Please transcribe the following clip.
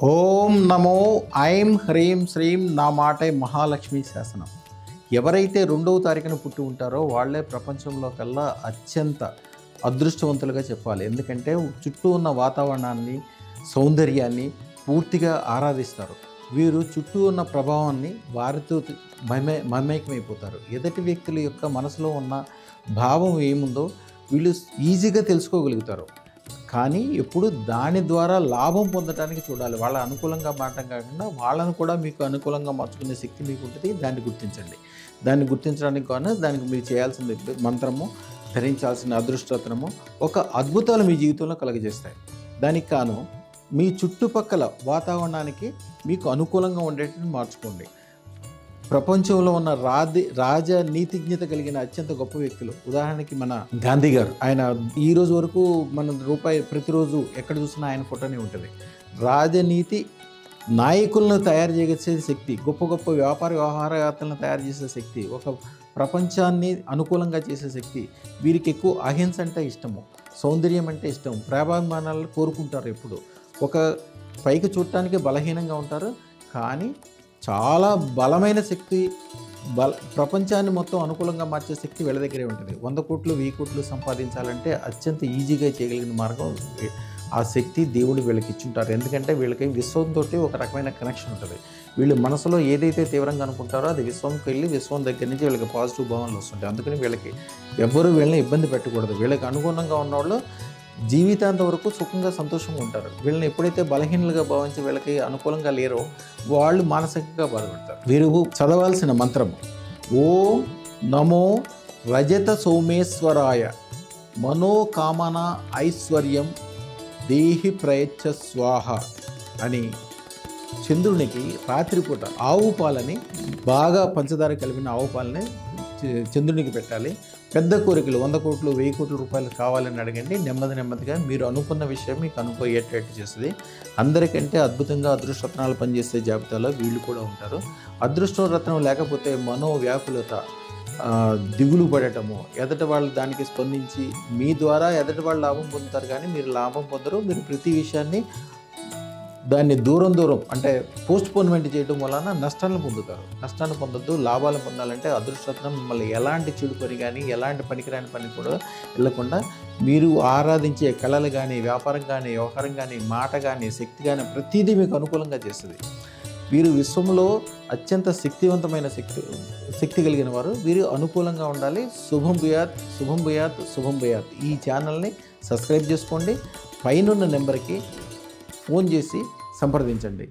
ఓం నమో ఐం హ్రీం శ్రీం నా మాటే మహాలక్ష్మి శాసనం. ఎవరైతే 2వ తారీఖున పుట్టి ఉంటారో వాళ్ళే ప్రపంచంలో కల్లా అత్యంత అదృష్టవంతులుగా చెప్పాలి. ఎందుకంటే చుట్టూ ఉన్న వాతావరణాన్ని, సౌందర్యాన్ని పూర్తిగా ఆరాధిస్తారు. వీరు చుట్టూ ఉన్న ప్రభావాన్ని వారితో మమేకమైపోతారు. ఎదుటి వ్యక్తుల యొక్క మనసులో ఉన్న భావం ఏముందో వీళ్ళు ఈజీగా తెలుసుకోగలుగుతారు. కానీ ఎప్పుడు దాని ద్వారా లాభం పొందడానికి చూడాలి. వాళ్ళ అనుకూలంగా మారటం కాకుండా వాళ్ళను కూడా మీకు అనుకూలంగా మార్చుకునే శక్తి మీకు ఉంటుంది. దాన్ని గుర్తించండి. దాన్ని గుర్తించడానికి కానీ దానికి మీరు చేయాల్సిన మంత్రము, ధరించాల్సిన అదృష్టరత్నము ఒక అద్భుతాలు మీ జీవితంలో కలుగజేస్తాయి. దానికి కాను మీ చుట్టుపక్కల వాతావరణానికి మీకు అనుకూలంగా ఉండేటట్టు మార్చుకోండి. ప్రపంచంలో ఉన్న రాజనీతిజ్ఞత కలిగిన అత్యంత గొప్ప వ్యక్తులు, ఉదాహరణకి మన గాంధీ గారు. ఆయన ఈ రోజు వరకు మన రూపాయి ప్రతిరోజు ఎక్కడ చూసినా ఆయన ఫోటోనే ఉంటుంది. రాజనీతి నాయకులను తయారు చేసే శక్తి, గొప్ప గొప్ప వ్యవహారవేత్తలను తయారు చేసే శక్తి, ఒక ప్రపంచాన్ని అనుకూలంగా చేసే శక్తి. వీరికి ఎక్కువ అహింస అంటే ఇష్టము, సౌందర్యం అంటే ఇష్టం, ప్రేమాభిమానాలను కోరుకుంటారు. ఎప్పుడు ఒక పైకి చూడటానికి బలహీనంగా ఉంటారు, కానీ చాలా బలమైన శక్తి, ప్రపంచాన్ని మొత్తం అనుకూలంగా మార్చే శక్తి వీళ్ళ దగ్గరే ఉంటుంది. 100 కోట్లు 1000 కోట్లు సంపాదించాలంటే అత్యంత ఈజీగా చేయగలిగిన మార్గం ఆ శక్తి దేవుడు వీళ్ళకి ఇచ్చుంటారు. ఎందుకంటే వీళ్ళకి విశ్వంతో ఒక రకమైన కనెక్షన్ ఉంటుంది. వీళ్ళు మనసులో ఏదైతే తీవ్రంగా అనుకుంటారో అది విశ్వంకి వెళ్ళి విశ్వం దగ్గర నుంచి వీళ్ళకి పాజిటివ్ భావనలు వస్తుంటాయి. అందుకని వీళ్ళకి ఎవ్వరూ వీళ్ళని ఇబ్బంది పెట్టకూడదు. వీళ్ళకి అనుగుణంగా ఉన్నవాళ్ళు జీవితాంతం వరకు సుఖంగా సంతోషంగా ఉంటారు. వీళ్ళని ఎప్పుడైతే బలహీనలుగా భావించి వీళ్ళకి అనుకూలంగా లేరో వాళ్ళు మానసికంగా బాధపడతారు. వీరు చదవాల్సిన మంత్రము ఓం నమో రజత సోమేశ్వరాయ మనోకామన ఐశ్వర్యం దేహి ప్రయచ్చ స్వాహ అని చంద్రునికి రాత్రిపూట ఆవు పాలని, బాగా పంచదార కలిపిన ఆవు పాలని చంద్రునికి పెట్టాలి. పెద్ద కోరికలు 100 కోట్లు 1000 కోట్ల రూపాయలు కావాలని అడగండి. నెమ్మదిగా మీరు అనుకున్న విషయం మీకు అనుకోయేటట్టు చేస్తుంది. అందరికంటే అద్భుతంగా అదృష్టరత్నాలు పనిచేసే జాబితాలో వీళ్ళు కూడా ఉంటారు. అదృష్టరత్నం లేకపోతే మనోవ్యాకులత, దిగులు పడటము, ఎదటి వాళ్ళు దానికి స్పందించి మీ ద్వారా ఎదటి వాళ్ళు లాభం పొందుతారు, కానీ మీరు లాభం పొందరు. మీరు ప్రతి విషయాన్ని దాన్ని దూరం అంటే పోస్ట్పోన్మెంట్ చేయడం వలన నష్టాలను పొందుతారు. నష్టాన్ని పొందొద్దు. లాభాలు పొందాలంటే అదృష్టరత్నం మిమ్మల్ని ఎలాంటి చెడు పని కానీ, ఎలాంటి పనికిరాని పని కూడా వెళ్ళకుండా మీరు ఆరాధించే కళలు కానీ, వ్యాపారం కానీ, వ్యవహారం కానీ, మాట కానీ, శక్తి కానీ ప్రతిదీ మీకు అనుకూలంగా చేస్తుంది. వీరు విశ్వంలో అత్యంత శక్తివంతమైన శక్తి కలిగిన వారు. వీరు అనుకూలంగా ఉండాలి. శుభం భూయాత్, శుభం భూయాత్, శుభం భూయాత్. ఈ ఛానల్ని సబ్స్క్రైబ్ చేసుకోండి. పైనున్న నెంబర్కి ఫోన్ చేసి సంప్రదించండి.